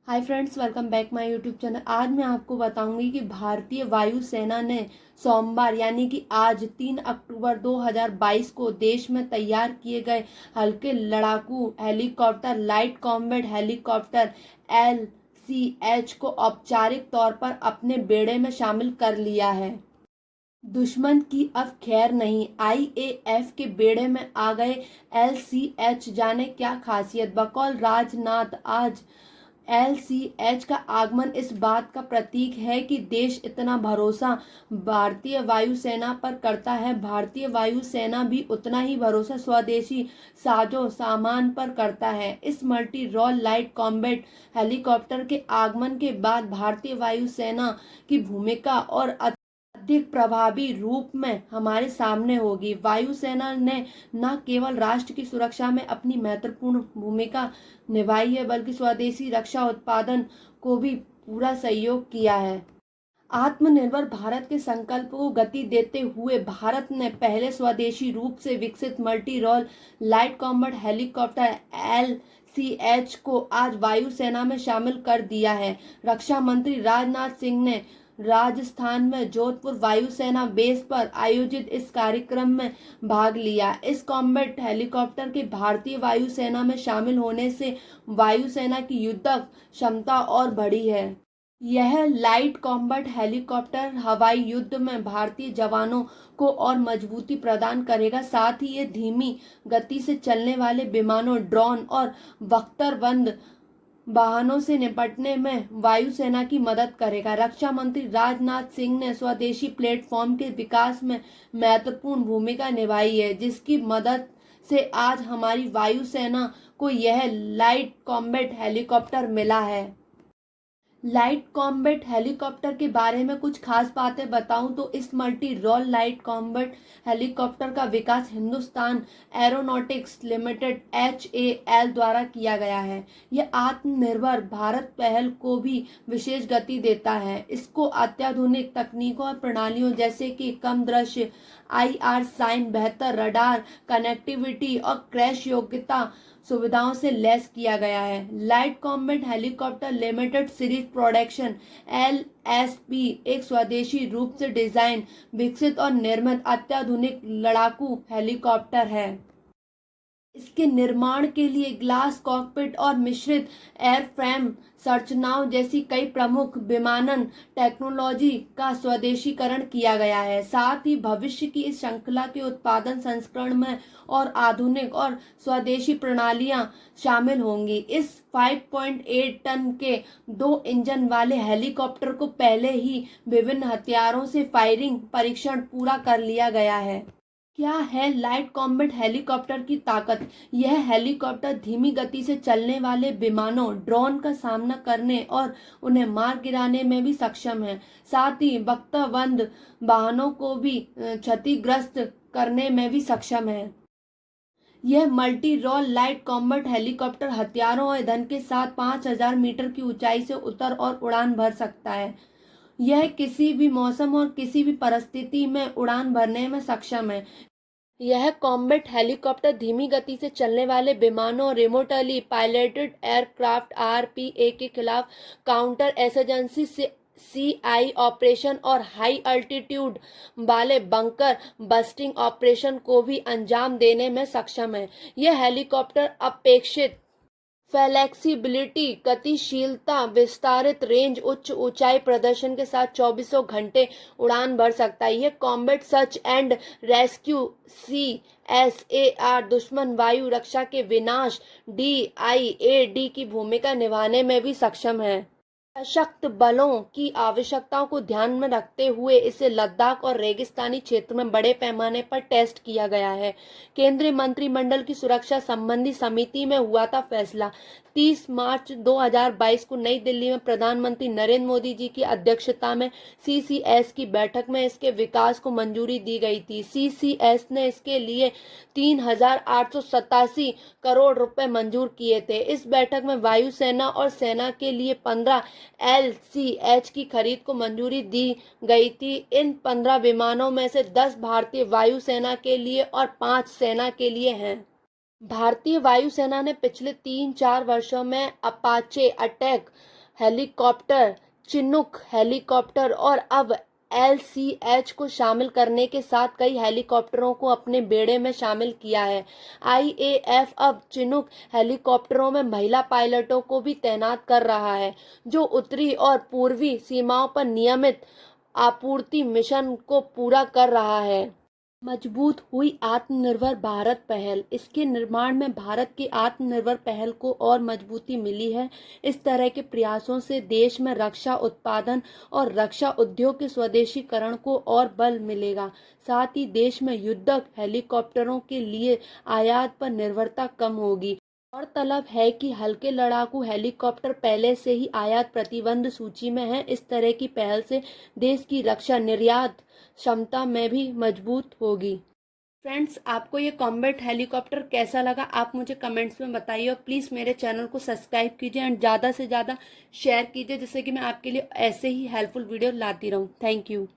Hi friends, welcome back my YouTube channel. आज मैं आपको बताऊंगी कि भारतीय वायुसेना ने सोमवार यानी कि आज 3 अक्टूबर 2022 को देश में तैयार किए गए हल्के लड़ाकू helicopter light combat helicopter LCH को औपचारिक तौर पर अपने बेड़े में शामिल कर लिया है। दुश्मन की अब खैर नहीं, IAF के बेड़े में आ गए LCH। जाने क्या खासियत। बकौल राजनाथ, आज LCH का आगमन इस बात का प्रतीक है कि देश इतना भरोसा भारतीय वायुसेना पर करता है, भारतीय वायुसेना भी उतना ही भरोसा स्वदेशी साजो सामान पर करता है। इस multi role light combat helicopter के आगमन के बाद भारतीय वायुसेना की भूमिका और अधिक प्रभावी रूप में हमारे सामने होगी। वायुसेना ने न केवल राष्ट्र की सुरक्षा में अपनी महत्वपूर्ण भूमिका निभाई है, बल्कि स्वदेशी रक्षा उत्पादन को भी पूरा सहयोग किया है। आत्मनिर्भर भारत के संकल्प को गति देते हुए भारत ने पहले स्वदेशी रूप से विकसित multi role light combat helicopter LCH को आज वायुसेना में शामिल कर दिया है। रक्षा मंत्री राजनाथ सिंह ने राजस्थान में जोधपुर वायुसेना बेस पर आयोजित इस कार्यक्रम में भाग लिया। इस कॉम्बैट हेलीकॉप्टर के भारतीय वायुसेना में शामिल होने से वायुसेना की युद्धक क्षमता और बढ़ी है। यह लाइट कॉम्बैट हेलीकॉप्टर हवाई युद्ध में भारतीय जवानों को और मजबूती प्रदान करेगा। साथ ही ये धीमी गति से चलने वाले विमानों, ड्रोन और बख्तरबंद वाहनों से निपटने में वायुसेना की मदद करेगा। रक्षा मंत्री राजनाथ सिंह ने स्वदेशी प्लेटफॉर्म के विकास में महत्वपूर्ण भूमिका निभाई है, जिसकी मदद से आज हमारी वायुसेना को यह लाइट कॉम्बैट हेलीकॉप्टर मिला है। लाइट कॉम्बैट हेलीकॉप्टर के बारे में कुछ खास बातें बताऊं तो इस multi role light combat helicopter का विकास हिंदुस्तान एरोनॉटिक्स लिमिटेड HAL द्वारा किया गया है। यह आत्मनिर्भर भारत पहल को भी विशेष गति देता है। इसको अत्याधुनिक तकनीकों और प्रणालियों जैसे कि कम दृश्य IR साइन, बेहतर रडार कनेक्टिविटी और क्रैश योग्यता सुविधाओं से लैस किया गया है। Light combat helicopter limited series production LSP एक स्वदेशी रूप से डिजाइन, विकसित और निर्मित अत्याधुनिक लड़ाकू हेलीकॉप्टर है। इसके निर्माण के लिए ग्लास कॉकपिट और मिश्रित एयरफ्रेम संरचनाओं जैसी कई प्रमुख विमानन टेक्नोलॉजी का स्वदेशीकरण किया गया है। साथ ही भविष्य की इस श्रृंखला के उत्पादन संस्करण में और आधुनिक और स्वदेशी प्रणालियां शामिल होंगी। इस 5.8 टन के 2 इंजन वाले हेलीकॉप्टर को पहले ही विभिन्न हथियारों से फायरिंग परीक्षण पूरा कर लिया गया है। क्या है लाइट कॉम्बैट हेलीकॉप्टर की ताकत। यह हेलीकॉप्टर धीमी गति से चलने वाले विमानों, ड्रोन का सामना करने और उन्हें मार गिराने में भी सक्षम है। साथ ही बख्तरबंद वाहनों को भी क्षतिग्रस्त करने में भी सक्षम है। यह multi role light combat helicopter हथियारों और ईंधन के साथ 5000 मीटर की ऊंचाई से उतर और उड़ान भर सकता है। यह किसी भी मौसम और किसी भी परिस्थिति में उड़ान भरने में सक्षम है। यह कॉम्बैट हेलीकॉप्टर धीमी गति से चलने वाले विमानों और रिमोटली पायलटेड एयरक्राफ्ट RPA के खिलाफ काउंटर एसर्जेंसी से CI ऑपरेशन और हाई अल्टीट्यूड वाले बंकर बस्टिंग ऑपरेशन को भी अंजाम देने में सक्षम है। यह हेलीकॉप्टर अपेक्षित फ्लेक्सिबिलिटी, गतिशीलता, विस्तारित रेंज, उच्च ऊंचाई प्रदर्शन के साथ 24 घंटे उड़ान भर सकता है। यह combat search and rescue CSAR दुश्मन वायु रक्षा के विनाश DIAD की भूमिका निभाने में भी सक्षम है। सशक्त बलों की आवश्यकताओं को ध्यान में रखते हुए इसे लद्दाख और रेगिस्तानी क्षेत्र में बड़े पैमाने पर टेस्ट किया गया है। केंद्रीय मंत्रिमंडल की सुरक्षा संबंधी समिति में हुआ था फैसला। 30 मार्च 2022 को नई दिल्ली में प्रधानमंत्री नरेंद्र मोदी जी की अध्यक्षता में CCS की बैठक में इसके विकास को मंजूरी दी गई थी। CCS ने इसके लिए 3887 करोड़ रुपए मंजूर किए थे। इस बैठक में वायुसेना और सेना के लिए 15 LCH की खरीद को मंजूरी दी गई थी। इन 15 विमानों में से 10 भारतीय वायुसेना के लिए और 5 सेना के लिए हैं। भारतीय वायुसेना ने पिछले 3-4 वर्षों में Apache attack helicopter, Chinook helicopter और अब LCH को शामिल करने के साथ कई हेलीकॉप्टरों को अपने बेड़े में शामिल किया है। IAF अब चिनूक हेलीकॉप्टरों में महिला पायलटों को भी तैनात कर रहा है, जो उत्तरी और पूर्वी सीमाओं पर नियमित आपूर्ति मिशन को पूरा कर रहा है। मजबूत हुई आत्मनिर्भर भारत पहल। इसके निर्माण में भारत की आत्मनिर्भर पहल को और मजबूती मिली है। इस तरह के प्रयासों से देश में रक्षा उत्पादन और रक्षा उद्योग के स्वदेशीकरण को और बल मिलेगा। साथ ही देश में युद्धक हेलीकॉप्टरों के लिए आयात पर निर्भरता कम होगी। गौरतलब है कि हल्के लड़ाकू हेलीकॉप्टर पहले से ही आयात प्रतिबंध सूची में हैं। इस तरह की पहल से देश की रक्षा निर्यात क्षमता में भी मजबूत होगी। फ्रेंड्स, आपको ये कॉम्बैट हेलीकॉप्टर कैसा लगा, आप मुझे कमेंट्स में बताइए और प्लीज़ मेरे चैनल को सब्सक्राइब कीजिए एंड ज़्यादा से ज़्यादा शेयर कीजिए, जिससे कि मैं आपके लिए ऐसे ही हेल्पफुल वीडियो लाती रहूँ। Thank you.